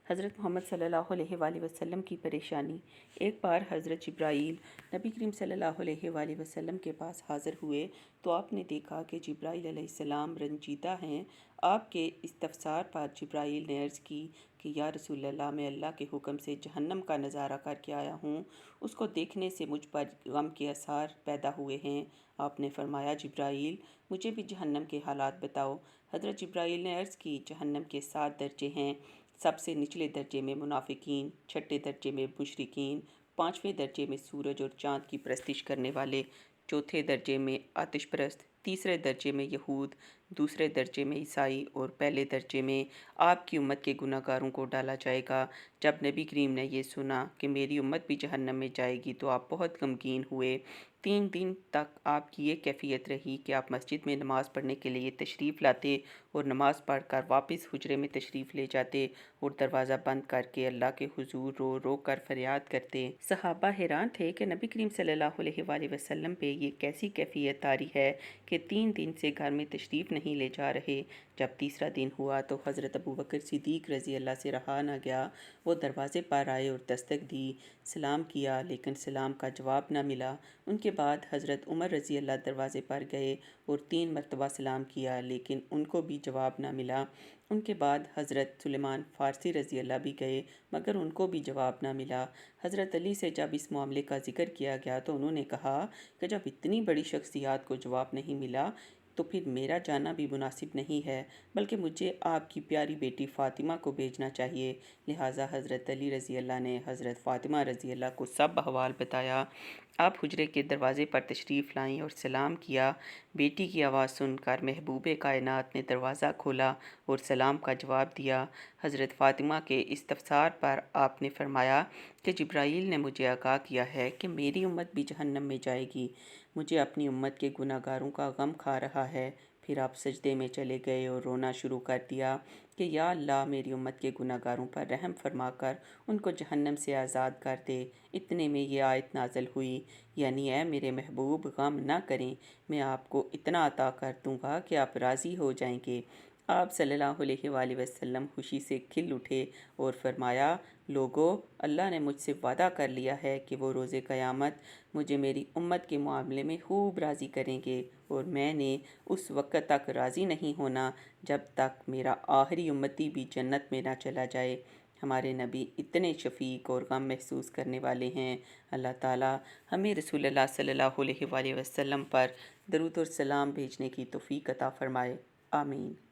حضرت محمد صلی اللہ علیہ وآلہ وسلم کی پریشانی۔ ایک بار حضرت جبرائیل نبی کریم صلی اللہ علیہ وآلہ وسلم کے پاس حاضر ہوئے تو آپ نے دیکھا کہ جبرائیل علیہ السلام رنجیدہ ہیں۔ آپ کے استفسار پر جبرائیل نے عرض کی کہ یا رسول اللہ، میں اللہ کے حکم سے جہنم کا نظارہ کر کے آیا ہوں، اس کو دیکھنے سے مجھ پر غم کے آثار پیدا ہوئے ہیں۔ آپ نے فرمایا جبرائیل، مجھے بھی جہنم کے حالات بتاؤ۔ حضرت جبرائیل نے عرض کی جہنم کے 7 درجے ہیں۔ سب سے نچلے درجے میں منافقین، چھٹے درجے میں مشرکین، 5ویں درجے میں سورج اور چاند کی پرستش کرنے والے، چوتھے درجے میں آتش پرست، تیسرے درجے میں یہود، دوسرے درجے میں عیسائی اور پہلے درجے میں آپ کی امت کے گناہ گاروں کو ڈالا جائے گا۔ جب نبی کریم نے یہ سنا کہ میری امت بھی جہنم میں جائے گی تو آپ بہت غمگین ہوئے۔ 3 دن تک آپ کی یہ کیفیت رہی کہ آپ مسجد میں نماز پڑھنے کے لیے تشریف لاتے اور نماز پڑھ کر واپس حجرے میں تشریف لے جاتے اور دروازہ بند کر کے اللہ کے حضور رو رو کر فریاد کرتے۔ صحابہ حیران تھے کہ نبی کریم صلی اللہ علیہ وآلہ وسلم پہ یہ کیسی کیفیت طاری ہے کہ 3 دن سے گھر میں تشریف نہیں لے جا رہے۔ جب تیسرا دن ہوا تو حضرت ابوبکر صدیق رضی اللہ سے رہا نہ گیا۔ وہ دروازے پر آئے اور دستک دی، سلام کیا، لیکن سلام کا جواب نہ ملا۔ ان کے بعد حضرت عمر رضی اللہ دروازے پر گئے اور 3 مرتبہ سلام کیا، لیکن ان کو بھی جواب نہ ملا۔ ان کے بعد حضرت سلیمان فارسی رضی اللہ بھی گئے، مگر ان کو بھی جواب نہ ملا۔ حضرت علی سے جب اس معاملے کا ذکر کیا گیا تو انہوں نے کہا کہ جب اتنی بڑی شخصیات کو جواب نہیں ملا تو پھر میرا جانا بھی مناسب نہیں ہے، بلکہ مجھے آپ کی پیاری بیٹی فاطمہ کو بھیجنا چاہیے۔ لہٰذا حضرت علی رضی اللہ نے حضرت فاطمہ رضی اللہ کو سب احوال بتایا۔ آپ حجرے کے دروازے پر تشریف لائیں اور سلام کیا۔ بیٹی کی آواز سن کر محبوب کائنات نے دروازہ کھولا اور سلام کا جواب دیا۔ حضرت فاطمہ کے استفسار پر آپ نے فرمایا کہ جبرائیل نے مجھے آگاہ کیا ہے کہ میری امت بھی جہنم میں جائے گی۔ مجھے اپنی امت کے گناہ گاروں کا غم کھا رہا ہے۔ پھر آپ سجدے میں چلے گئے اور رونا شروع کر دیا کہ یا اللہ، میری امت کے گناہ گاروں پر رحم فرما کر ان کو جہنم سے آزاد کر دے۔ اتنے میں یہ آیت نازل ہوئی، یعنی اے میرے محبوب، غم نہ کریں، میں آپ کو اتنا عطا کر دوں گا کہ آپ راضی ہو جائیں گے۔ آپ صلی اللہ علیہ وآلہ وسلم خوشی سے کھل اٹھے اور فرمایا، لوگو، اللہ نے مجھ سے وعدہ کر لیا ہے کہ وہ روز قیامت مجھے میری امت کے معاملے میں خوب راضی کریں گے، اور میں نے اس وقت تک راضی نہیں ہونا جب تک میرا آخری امتی بھی جنت میں نہ چلا جائے۔ ہمارے نبی اتنے شفیق اور غم محسوس کرنے والے ہیں۔ اللہ تعالیٰ ہمیں رسول اللہ صلی اللہ علیہ وآلہ وسلم پر درود اور سلام بھیجنے کی توفیق عطا فرمائے۔ آمین۔